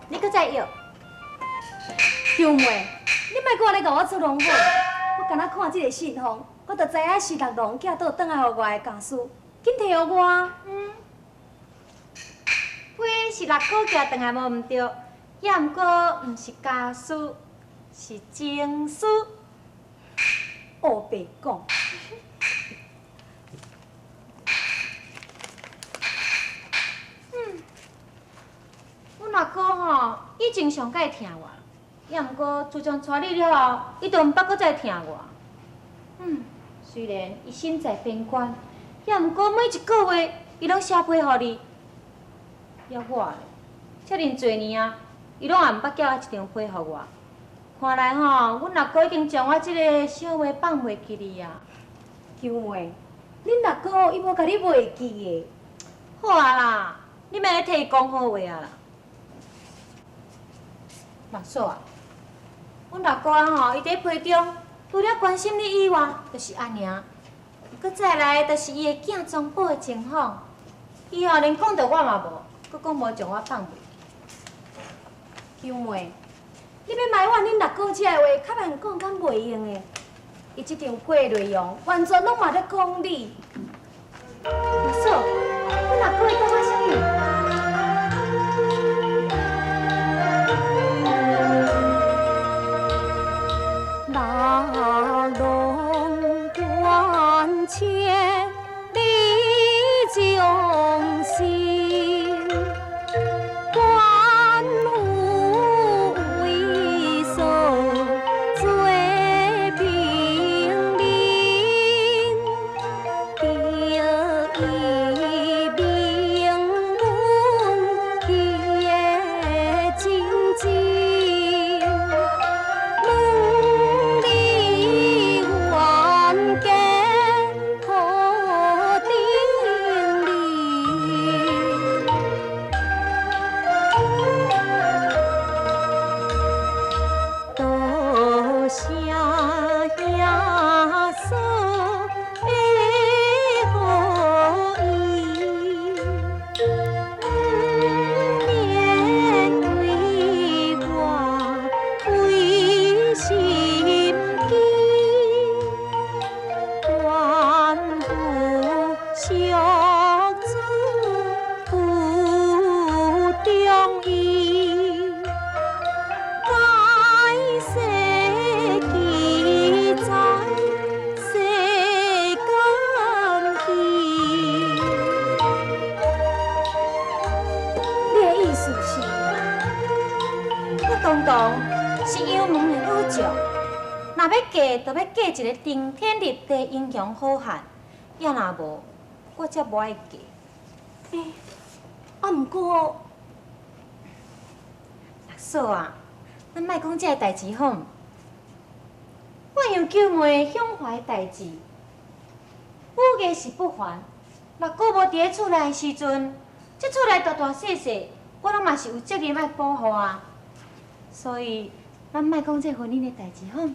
你搁再摇，张妹，你莫搁来甲我出龙火，我敢若看这个信封，我就知影是六郎寄倒转来互我的家私，紧摕互我。批是六哥寄转来无毋对，也毋过毋是家私，是情书。黑白讲。阮六哥吼，以前上介疼我，也毋过自从娶你了后，伊就毋捌搁再疼我。虽然伊身在边关，也毋过每一个月伊拢写批互你。要我咧，遮尔侪年啊，伊拢也毋捌寄一张批互我。看来吼，阮六哥已经将我即个小妹放袂记哩啊。舅妹，恁六哥伊无甲你袂记的。好啊啦，你莫咧替伊讲好话啊啦。六嫂啊，阮六哥啊吼，伊伫批中除了关心你以外，就是安尔。搁再来，就是伊的囝庄宝的情况，伊吼连讲着我嘛无，搁讲无将我放袂。舅妹，你要埋怨恁六哥这个话，较慢讲敢袂用的。伊即张批的内容，完全拢嘛咧讲你。六嫂，阮六哥会讲我啥物？那龙关千里将心，关武为首最平林，得一名门也精进。梦里足，若要嫁，就要嫁一个顶天立地、英雄好汉，也若无，我则无爱嫁。毋过，六嫂啊，咱莫讲这个代志好。我杨九妹向怀代志，武艺是不凡。六姑无伫咧厝内的时阵，这厝内大大细细，我拢嘛是有责任爱保护啊。所以，咱莫讲这婚姻的代志好。